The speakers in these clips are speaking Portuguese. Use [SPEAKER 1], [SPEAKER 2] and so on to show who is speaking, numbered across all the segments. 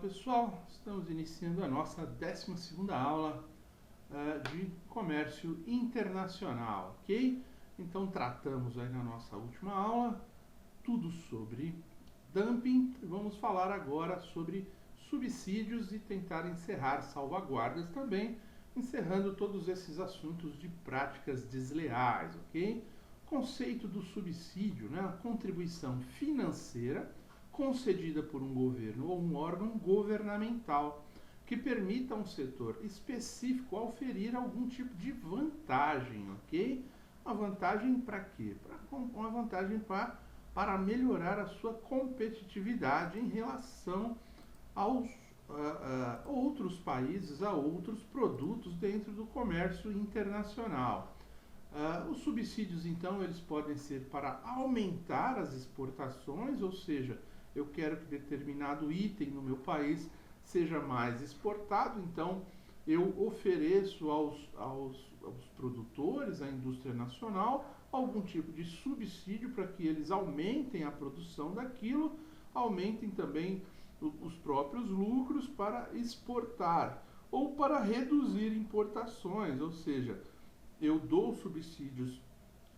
[SPEAKER 1] pessoal, estamos iniciando a nossa 12ª aula de comércio internacional, ok? Então tratamos aí na nossa última aula tudo sobre dumping. Vamos falar agora sobre subsídios e tentar encerrar salvaguardas também, encerrando todos esses assuntos de práticas desleais, ok? Conceito do subsídio, né? A contribuição financeira concedida por um governo ou um órgão governamental que permita a um setor específico oferir algum tipo de vantagem, ok? Uma vantagem para quê? Uma vantagem para melhorar a sua competitividade em relação aos outros países, a outros produtos dentro do comércio internacional. Os subsídios, então, eles podem ser para aumentar as exportações, ou seja, eu quero que determinado item no meu país seja mais exportado, então eu ofereço aos produtores, à indústria nacional, algum tipo de subsídio para que eles aumentem a produção daquilo, aumentem também os próprios lucros para exportar ou para reduzir importações, ou seja, eu dou subsídios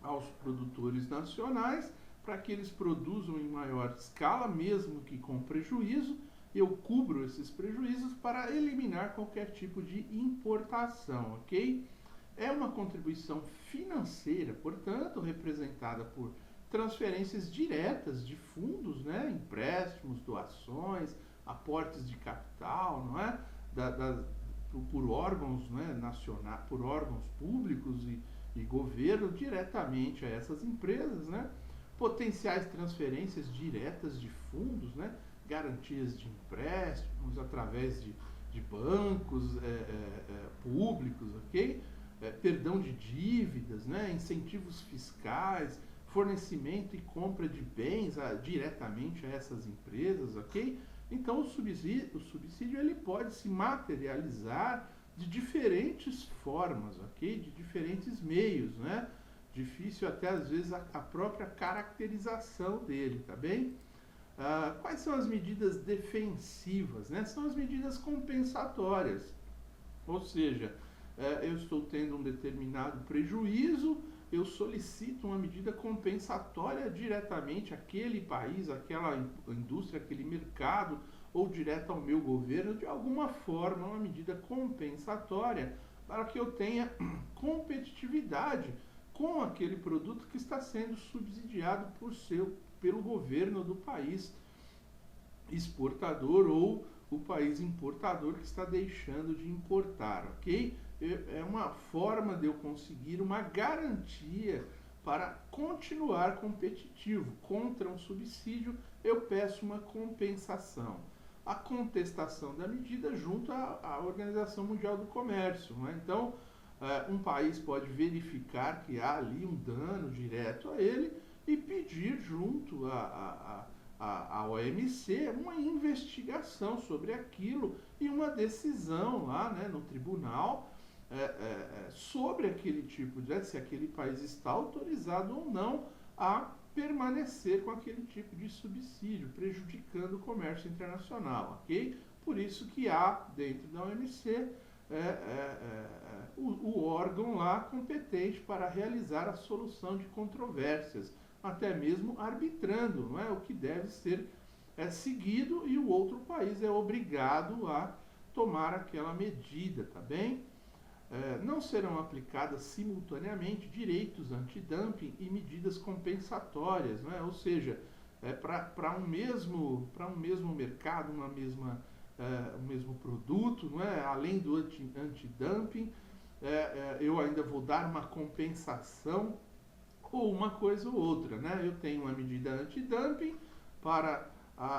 [SPEAKER 1] aos produtores nacionais para que eles produzam em maior escala, mesmo que com prejuízo. Eu cubro esses prejuízos para eliminar qualquer tipo de importação, ok? É uma contribuição financeira, portanto, representada por transferências diretas de fundos, né? Empréstimos, doações, aportes de capital, não é? Por órgãos, né, nacionais, por órgãos públicos e governo diretamente a essas empresas, né? Potenciais transferências diretas de fundos, né? Garantias de empréstimos através de bancos públicos, ok? Perdão de dívidas, né? Incentivos fiscais, fornecimento e compra de bens diretamente a essas empresas, ok? Então o subsídio ele pode se materializar de diferentes formas, ok? De diferentes meios, né? Difícil até às vezes a própria caracterização dele, tá bem? Quais são as medidas defensivas, né? São as medidas compensatórias, ou seja, eu estou tendo um determinado prejuízo, eu solicito uma medida compensatória diretamente àquele país, àquela indústria, àquele mercado, ou direto ao meu governo, de alguma forma, uma medida compensatória para que eu tenha competitividade com aquele produto que está sendo subsidiado pelo governo do país exportador ou o país importador que está deixando de importar, ok? É uma forma de eu conseguir uma garantia para continuar competitivo. Contra um subsídio, eu peço uma compensação. A contestação da medida junto à Organização Mundial do Comércio, né? Então, um país pode verificar que há ali um dano direto a ele e pedir junto à OMC uma investigação sobre aquilo e uma decisão lá, né, no tribunal sobre aquele tipo de, se aquele país está autorizado ou não a permanecer com aquele tipo de subsídio, prejudicando o comércio internacional, ok? Por isso que há dentro da OMC o órgão lá competente para realizar a solução de controvérsias, até mesmo arbitrando, não é, o que deve ser seguido, e o outro país é obrigado a tomar aquela medida, tá bem? Não serão aplicadas simultaneamente direitos antidumping e medidas compensatórias, não é? Ou seja, para um mesmo mercado, um mesmo produto, não é? Além do antidumping, eu ainda vou dar uma compensação ou uma coisa ou outra, né? Eu tenho uma medida antidumping para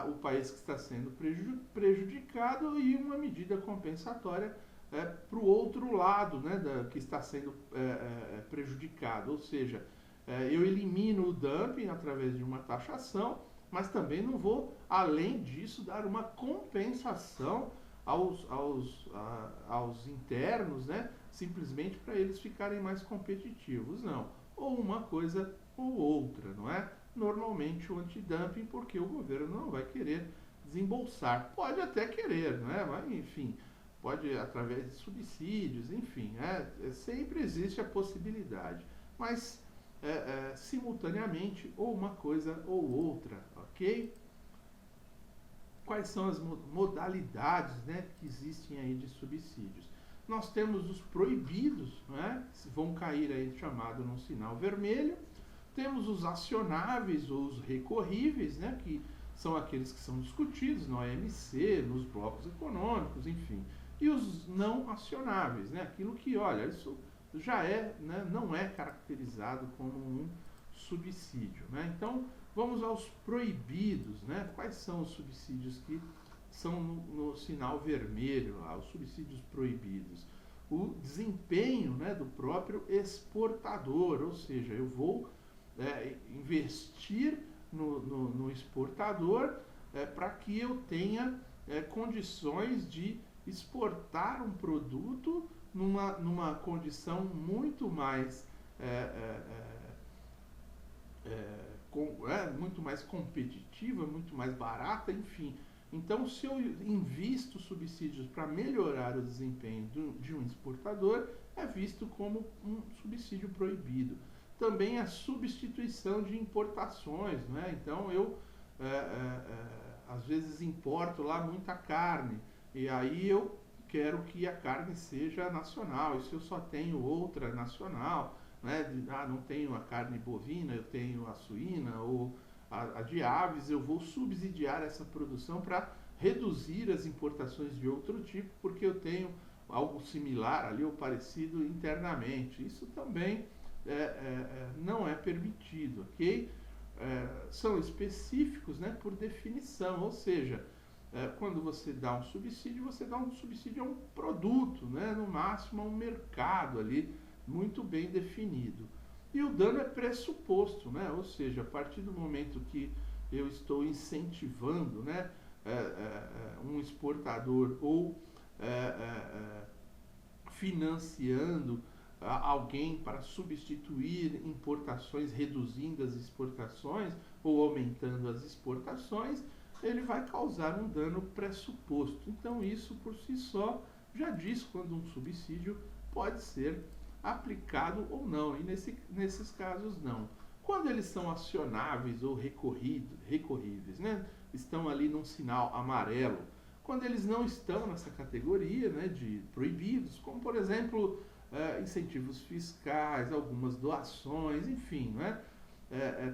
[SPEAKER 1] o país que está sendo prejudicado e uma medida compensatória para o outro lado, né, que está sendo prejudicado. Ou seja, eu elimino o dumping através de uma taxação, mas também não vou, além disso, dar uma compensação aos internos, né, simplesmente para eles ficarem mais competitivos. Não. Ou uma coisa ou outra, não é? Normalmente o antidumping, porque o governo não vai querer desembolsar. Pode até querer, né? Mas, enfim, pode através de subsídios, enfim, sempre existe a possibilidade. Mas, simultaneamente, ou uma coisa ou outra, ok? Quais são as modalidades, né, que existem aí de subsídios? Nós temos os proibidos, né, que vão cair aí chamado num sinal vermelho. Temos os acionáveis ou os recorríveis, né, que são aqueles que são discutidos no OMC, nos blocos econômicos, enfim. E os não acionáveis, né, aquilo que, olha, isso já né, não é caracterizado como um subsídio, né? Então, vamos aos proibidos, né? Quais são os subsídios que são no sinal vermelho, os subsídios proibidos? O desempenho, né, do próprio exportador, ou seja, eu vou investir no exportador para que eu tenha condições de exportar um produto numa condição muito mais muito mais competitiva, muito mais barata, enfim. Então, se eu invisto subsídios para melhorar o desempenho de um exportador, é visto como um subsídio proibido. Também a substituição de importações, né? Então, eu às vezes importo lá muita carne, e aí eu quero que a carne seja nacional, e se eu só tenho outra nacional, né, não tenho a carne bovina, eu tenho a suína ou a de aves, eu vou subsidiar essa produção para reduzir as importações de outro tipo, porque eu tenho algo similar ali ou parecido internamente. Isso também não é permitido, ok? São específicos, né, por definição, ou seja, quando você dá um subsídio a um produto, né, no máximo a um mercado ali, muito bem definido. E o dano é pressuposto, né? Ou seja, a partir do momento que eu estou incentivando, né, um exportador ou financiando alguém para substituir importações, reduzindo as exportações ou aumentando as exportações, ele vai causar um dano pressuposto. Então isso por si só já diz quando um subsídio pode ser aplicado ou não, e nesses casos não. Quando eles são acionáveis ou recorríveis, né, estão ali num sinal amarelo, quando eles não estão nessa categoria, né, de proibidos, como por exemplo incentivos fiscais, algumas doações, enfim, né,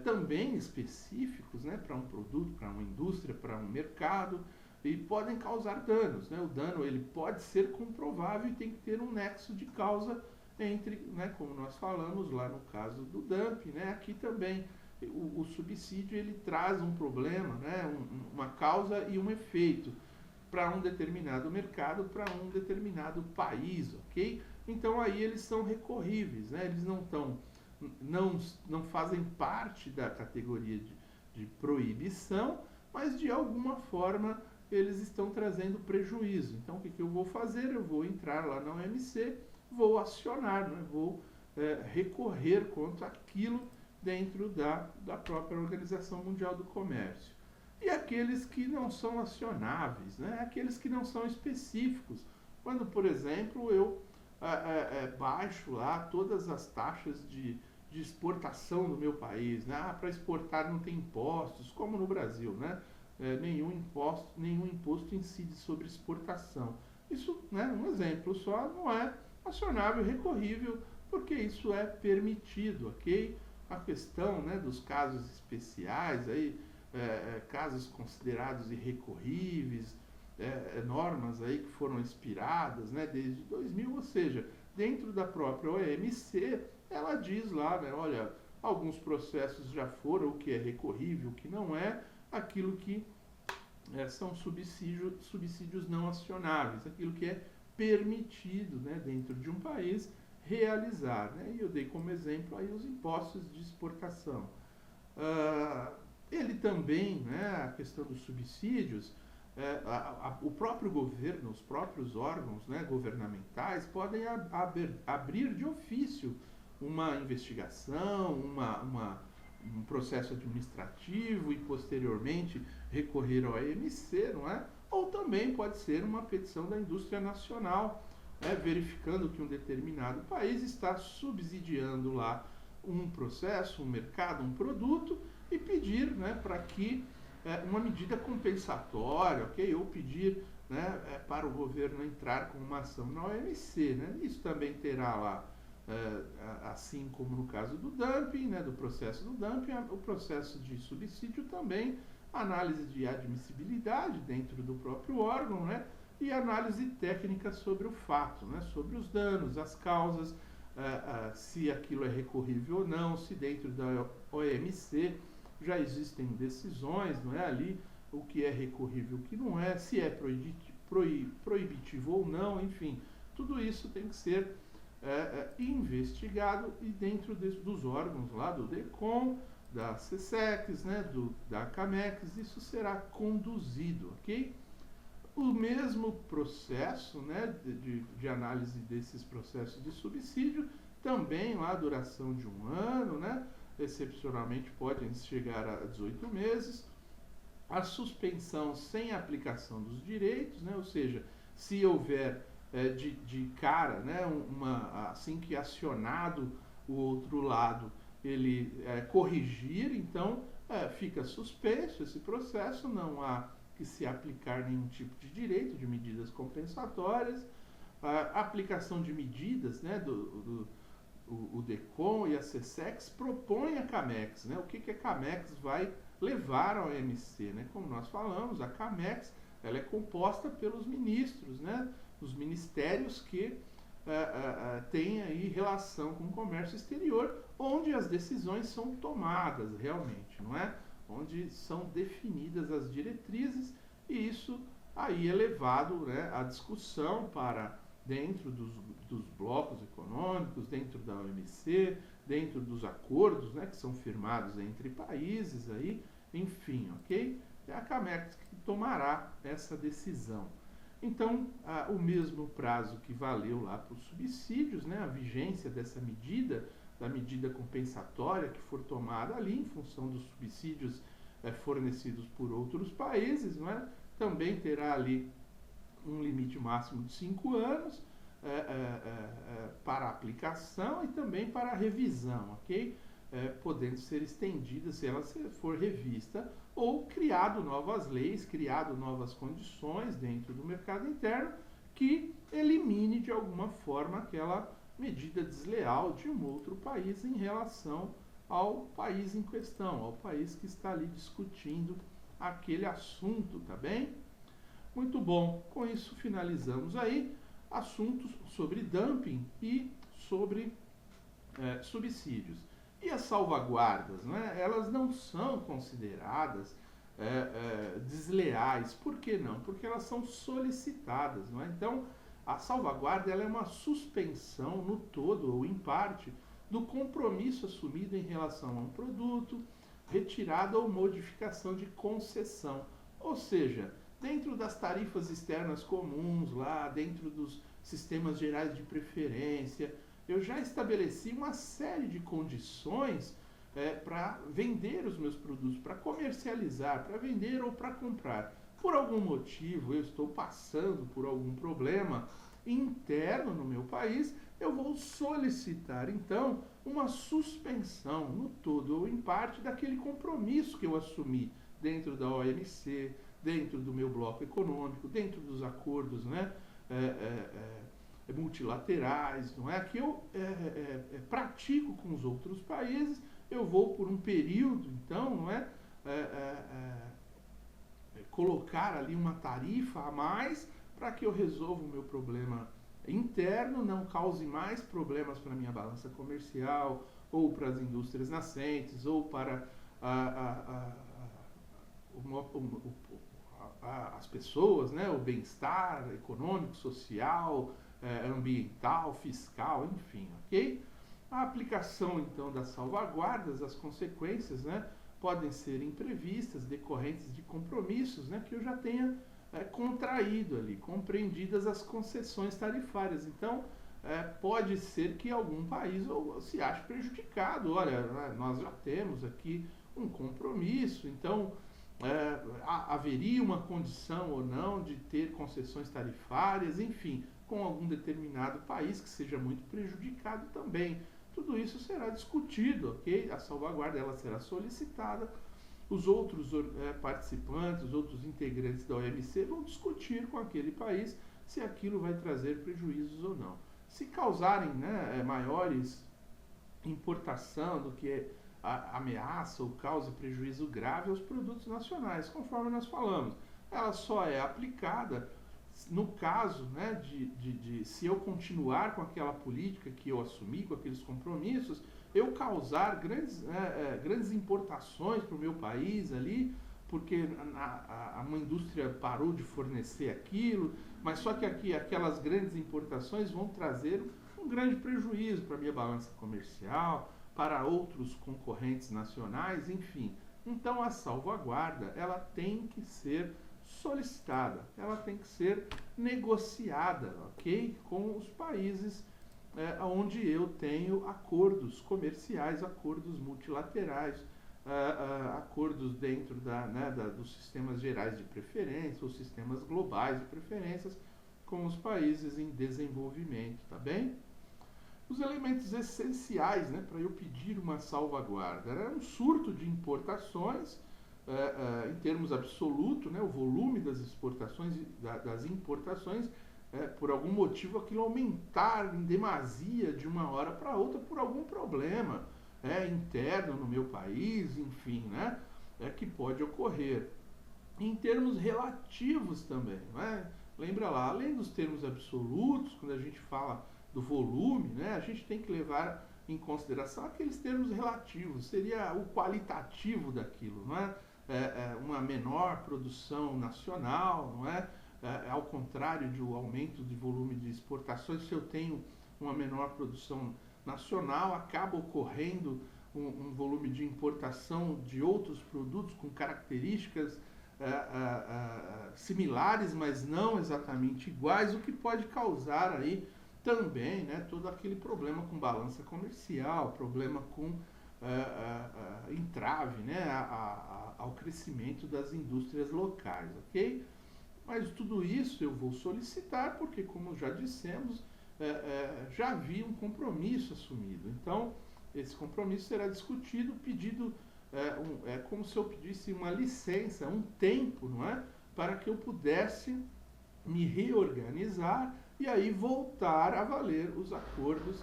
[SPEAKER 1] também específicos, né, para um produto, para uma indústria, para um mercado, e podem causar danos, né? O dano ele pode ser comprovável e tem que ter um nexo de causa entre, né, como nós falamos lá no caso do dumping, né, aqui também o subsídio ele traz um problema, né, uma causa e um efeito para um determinado mercado, para um determinado país, ok? Então aí eles são recorríveis, né, eles não fazem parte da categoria de proibição, mas de alguma forma eles estão trazendo prejuízo. Então o que eu vou fazer? Eu vou entrar lá na OMC, vou acionar, né? Vou recorrer contra aquilo dentro da própria Organização Mundial do Comércio. E aqueles que não são acionáveis, né? Aqueles que não são específicos. Quando, por exemplo, eu baixo lá todas as taxas de exportação do meu país, né? Para exportar não tem impostos, como no Brasil, né? Nenhum imposto incide sobre exportação. Isso, né, um exemplo só, não é acionável, recorrível, porque isso é permitido, ok? A questão, né, dos casos especiais, aí, casos considerados irrecorríveis, normas aí que foram expiradas, né, desde 2000, ou seja, dentro da própria OMC, ela diz lá, né, olha, alguns processos já foram, o que é recorrível, o que não é, aquilo que são subsídios não acionáveis, aquilo que é permitido, né, dentro de um país realizar, né? E eu dei como exemplo aí os impostos de exportação. Ele também, né, a questão dos subsídios, o próprio governo, os próprios órgãos, né, governamentais podem abrir de ofício uma investigação, um processo administrativo e posteriormente recorrer ao OMC, não é? Ou também pode ser uma petição da indústria nacional, verificando que um determinado país está subsidiando lá um processo, um mercado, um produto e pedir, né, para que uma medida compensatória, ok? Ou pedir, né, para o governo entrar com uma ação na OMC, né? Isso também terá lá, assim como no caso do dumping, né, do processo do dumping, o processo de subsídio também, análise de admissibilidade dentro do próprio órgão, né, e análise técnica sobre o fato, né, sobre os danos, as causas, se aquilo é recorrível ou não, se dentro da OMC já existem decisões, não é, ali, o que é recorrível, o que não é, se é proibitivo ou não, enfim, tudo isso tem que ser investigado e dentro dos órgãos lá do DECOM, da SESEX, né, da CAMEX, isso será conduzido, ok? O mesmo processo, né, de análise desses processos de subsídio, também lá a duração de 1 ano, né, excepcionalmente podem chegar a 18 meses, a suspensão sem aplicação dos direitos, né, ou seja, se houver de cara, né, assim que acionado o outro lado, ele corrigir, então fica suspenso esse processo, não há que se aplicar nenhum tipo de direito, de medidas compensatórias, a aplicação de medidas, né, o DECOM e a SESEX propõem a CAMEX, né, o que a CAMEX vai levar ao OMC, né, como nós falamos, a CAMEX ela é composta pelos ministros, né, os ministérios que têm aí relação com o comércio exterior, onde as decisões são tomadas realmente, não é? Onde são definidas as diretrizes e isso aí é levado, né, à discussão para dentro dos blocos econômicos, dentro da OMC, dentro dos acordos, né, que são firmados entre países aí, enfim, ok? É a CAMEX que tomará essa decisão. Então, o mesmo prazo que valeu lá para os subsídios, né, a vigência dessa medida, da medida compensatória que for tomada ali em função dos subsídios fornecidos por outros países, não é? Também terá ali um limite máximo de 5 anos para aplicação e também para revisão, ok? Podendo ser estendida se ela for revista ou criado novas leis, criado novas condições dentro do mercado interno que elimine de alguma forma aquela medida desleal de um outro país em relação ao país em questão, ao país que está ali discutindo aquele assunto, tá bem? Muito bom, com isso finalizamos aí assuntos sobre dumping e sobre subsídios. E as salvaguardas, né? Elas não são consideradas desleais. Por que não? Porque elas são solicitadas, não é? Então, a salvaguarda ela é uma suspensão no todo ou em parte do compromisso assumido em relação a um produto, retirada ou modificação de concessão. Ou seja, dentro das tarifas externas comuns, lá dentro dos sistemas gerais de preferência, eu já estabeleci uma série de condições para vender os meus produtos, para comercializar, para vender ou para comprar. Por algum motivo eu estou passando por algum problema interno no meu país, eu vou solicitar então uma suspensão no todo ou em parte daquele compromisso que eu assumi dentro da OMC, dentro do meu bloco econômico, dentro dos acordos, né, multilaterais, não é? Que eu pratico com os outros países, eu vou por um período, então, não é? Colocar ali uma tarifa a mais para que eu resolva o meu problema interno, não cause mais problemas para a minha balança comercial, ou para as indústrias nascentes, ou para as pessoas, né? O bem-estar econômico, social, ambiental, fiscal, enfim, ok? A aplicação, então, das salvaguardas, as consequências, né, podem ser imprevistas, decorrentes de compromissos, né, que eu já tenha contraído ali, compreendidas as concessões tarifárias. Então, pode ser que algum país se ache prejudicado. Olha, nós já temos aqui um compromisso, então haveria uma condição ou não de ter concessões tarifárias, enfim, com algum determinado país que seja muito prejudicado também. Tudo isso será discutido, ok? A salvaguarda ela será solicitada. Os outros participantes, os outros integrantes da OMC vão discutir com aquele país se aquilo vai trazer prejuízos ou não. Se causarem maiores importação do que ameaça ou cause prejuízo grave aos produtos nacionais, conforme nós falamos. Ela só é aplicada no caso de se eu continuar com aquela política que eu assumi, com aqueles compromissos, eu causar grandes importações para o meu país ali, porque uma indústria parou de fornecer aquilo, mas só que aqui aquelas grandes importações vão trazer um grande prejuízo para a minha balança comercial, para outros concorrentes nacionais, enfim. Então a salvaguarda ela tem que ser solicitada, ela tem que ser negociada, ok? Com os países onde eu tenho acordos comerciais, acordos multilaterais, acordos dentro dos sistemas gerais de preferência, ou sistemas globais de preferências, com os países em desenvolvimento, tá bem? Os elementos essenciais para eu pedir uma salvaguarda era um surto de importações, em termos absolutos, o volume das exportações, das importações, por algum motivo aquilo aumentar em demasia de uma hora para outra por algum problema interno no meu país, enfim, que pode ocorrer. Em termos relativos também, lembra lá, além dos termos absolutos, quando a gente fala do volume, a gente tem que levar em consideração aqueles termos relativos, seria o qualitativo daquilo, uma menor produção nacional, ao contrário do aumento de volume de exportações, se eu tenho uma menor produção nacional, acaba ocorrendo um volume de importação de outros produtos com características similares, mas não exatamente iguais, o que pode causar aí também todo aquele problema com balança comercial, problema com entrave ao crescimento das indústrias locais, ok? Mas tudo isso eu vou solicitar porque, como já dissemos, já havia um compromisso assumido. Então, esse compromisso será discutido, pedido, como se eu pedisse uma licença, um tempo, para que eu pudesse me reorganizar e aí voltar a valer os acordos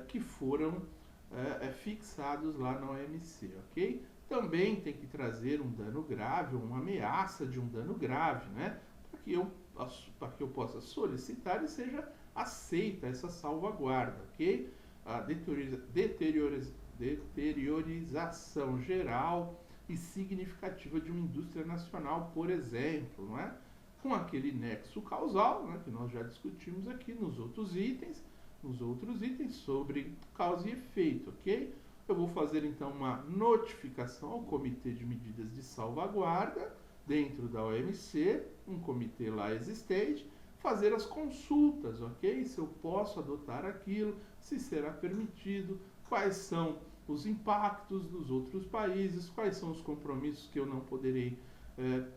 [SPEAKER 1] que foram fixados lá na OMC, ok? Também tem que trazer um dano grave, ou uma ameaça de um dano grave, para que eu possa solicitar e seja aceita essa salvaguarda, ok? A deteriorização geral e significativa de uma indústria nacional, por exemplo, com aquele nexo causal, que nós já discutimos aqui nos outros itens sobre causa e efeito, ok? Eu vou fazer então uma notificação ao Comitê de Medidas de Salvaguarda dentro da OMC, um comitê lá existente, fazer as consultas, ok? Se eu posso adotar aquilo, se será permitido, quais são os impactos dos outros países, quais são os compromissos que eu não poderei,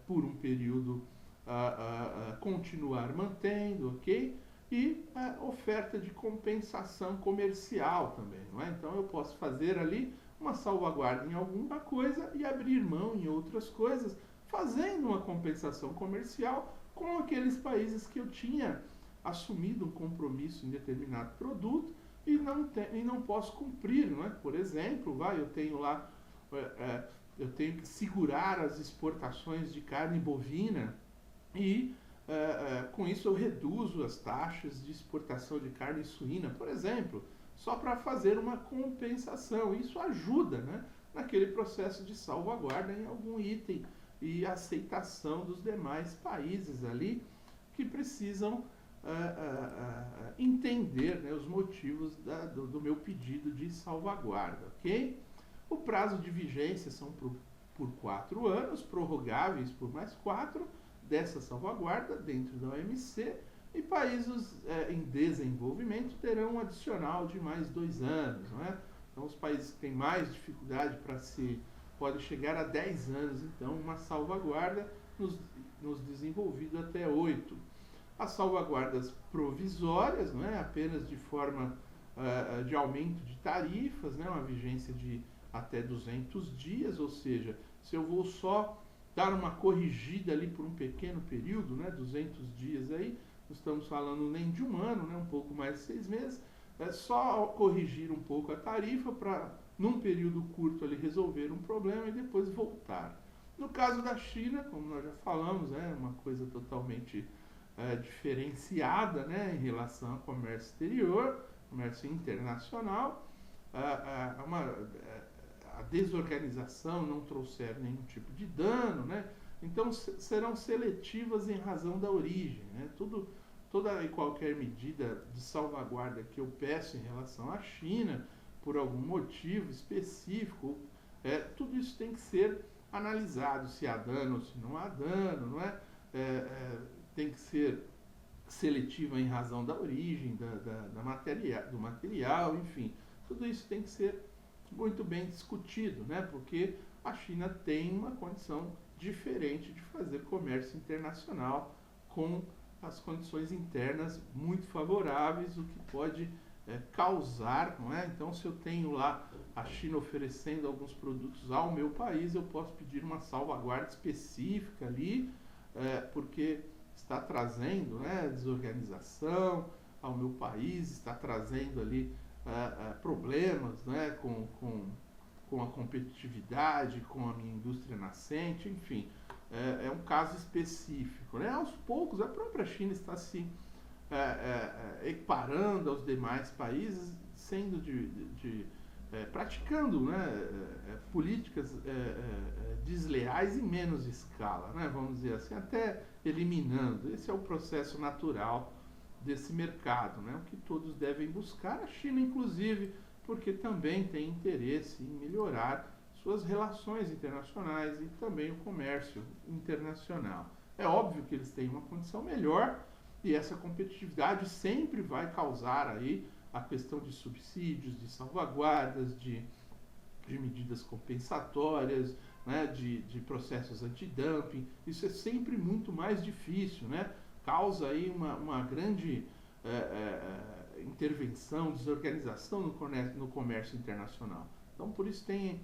[SPEAKER 1] por um período, continuar mantendo, ok? E oferta de compensação comercial também, Então eu posso fazer ali uma salvaguarda em alguma coisa e abrir mão em outras coisas, fazendo uma compensação comercial com aqueles países que eu tinha assumido um compromisso em determinado produto e não posso cumprir, Por exemplo, eu tenho lá, eu tenho que segurar as exportações de carne bovina e com isso eu reduzo as taxas de exportação de carne suína, por exemplo, só para fazer uma compensação. Isso ajuda naquele processo de salvaguarda em algum item e aceitação dos demais países ali que precisam entender os motivos do meu pedido de salvaguarda, ok? O prazo de vigência são por 4 anos, prorrogáveis por mais 4, dessa salvaguarda dentro da OMC, e países em desenvolvimento terão um adicional de mais 2 anos, não é? Então, os países que têm mais dificuldade para se pode chegar a 10 anos, então, uma salvaguarda nos desenvolvidos até 8. As salvaguardas provisórias, não é? Apenas de forma de aumento de tarifas, né? Uma vigência de até 200 dias, ou seja, se eu vou só dar uma corrigida ali por um pequeno período, né? 200 dias aí, não estamos falando nem de um ano, né? Um pouco mais de 6 meses, é só corrigir um pouco a tarifa para, num período curto, ali, resolver um problema e depois voltar. No caso da China, como nós já falamos, é uma coisa totalmente diferenciada, né, em relação ao comércio exterior, comércio internacional. A desorganização não trouxer nenhum tipo de dano, né? Então serão seletivas em razão da origem, né? Toda e qualquer medida de salvaguarda que eu peço em relação à China, por algum motivo específico, tudo isso tem que ser analisado, se há dano ou se não há dano, não é? Tem que ser seletiva em razão da origem, do material, enfim. Tudo isso tem que ser muito bem discutido, né? Porque a China tem uma condição diferente de fazer comércio internacional com as condições internas muito favoráveis, o que pode causar, não é? Então, se eu tenho lá a China oferecendo alguns produtos ao meu país, eu posso pedir uma salvaguarda específica ali, porque está trazendo, né, desorganização ao meu país, está trazendo ali problemas, né, com a competitividade, com a minha indústria nascente, enfim, é um caso específico, né? Aos poucos, a própria China está se equiparando aos demais países, sendo praticando, né, políticas desleais em menos escala, né, vamos dizer assim, até eliminando. Esse é o processo natural desse mercado, né, o que todos devem buscar, a China inclusive, porque também tem interesse em melhorar suas relações internacionais e também o comércio internacional. É óbvio que eles têm uma condição melhor e essa competitividade sempre vai causar aí a questão de subsídios, de salvaguardas, de medidas compensatórias, né, de processos antidumping. Isso é sempre muito mais difícil, né? Causa aí uma grande intervenção, desorganização no comércio internacional. Então, por isso tem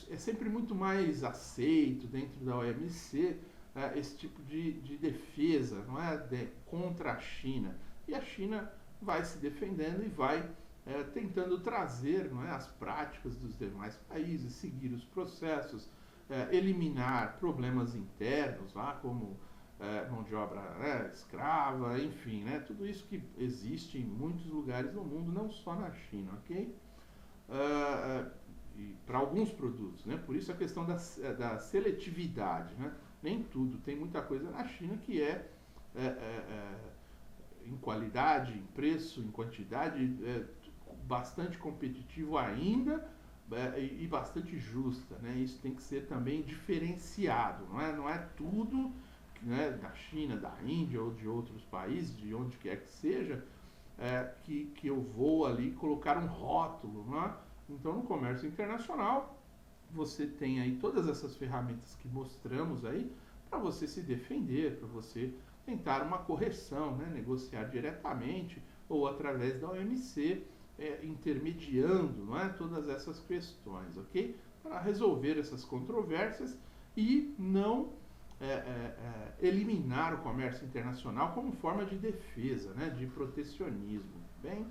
[SPEAKER 1] é sempre muito mais aceito dentro da OMC esse tipo de defesa, não é, contra a China. E a China vai se defendendo e vai tentando trazer, não é, as práticas dos demais países, seguir os processos, eliminar problemas internos, lá como mão de obra escrava, enfim, né, tudo isso que existe em muitos lugares do mundo, não só na China, ok? Para alguns produtos, né? Por isso a questão da seletividade, né? Nem tudo, tem muita coisa na China que em qualidade, em preço, em quantidade, bastante competitivo ainda e bastante justa, né? Isso tem que ser também diferenciado, não é tudo, né, da China, da Índia ou de outros países, de onde quer que seja, que eu vou ali colocar um rótulo, não é? Então, no comércio internacional, você tem aí todas essas ferramentas que mostramos aí para você se defender, para você tentar uma correção, né? Negociar diretamente ou através da OMC, intermediando, não é? Todas essas questões, ok? Para resolver essas controvérsias e não eliminar o comércio internacional como forma de defesa, né? De protecionismo. Bem,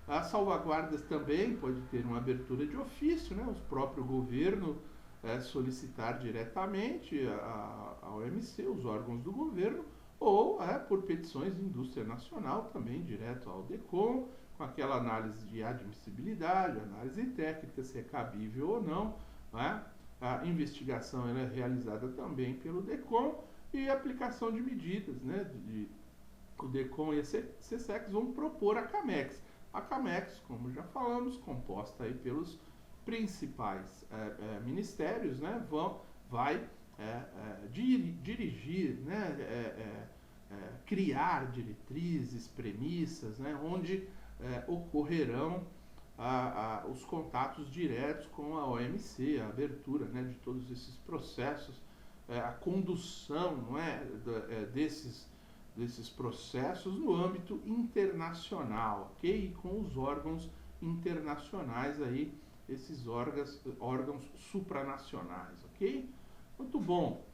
[SPEAKER 1] as salvaguardas também pode ter uma abertura de ofício, né? O próprio governo solicitar diretamente a OMC, os órgãos do governo, ou por petições de indústria nacional também, direto ao DECOM, com aquela análise de admissibilidade, análise técnica, se é cabível ou não, né? A investigação é realizada também pelo DECOM e a aplicação de medidas, né? O DECOM e a SESEX vão propor a CAMEX. A CAMEX, como já falamos, composta aí pelos principais ministérios, né, vai dirigir, né, criar diretrizes, premissas, né, onde ocorrerão os contatos diretos com a OMC, a abertura, né, de todos esses processos, a condução, não é, desses processos no âmbito internacional, ok? E com os órgãos internacionais aí, esses órgãos supranacionais, ok? Muito bom.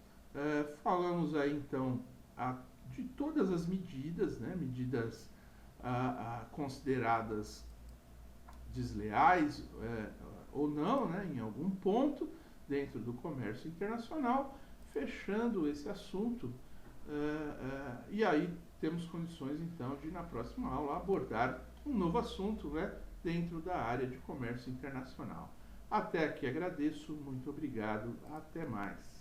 [SPEAKER 1] Falamos aí então de todas as medidas, né? Medidas consideradas desleais ou não, né? Em algum ponto dentro do comércio internacional, fechando esse assunto. E aí temos condições então de na próxima aula abordar um novo assunto, né, dentro da área de comércio internacional. Até aqui agradeço, muito obrigado, até mais.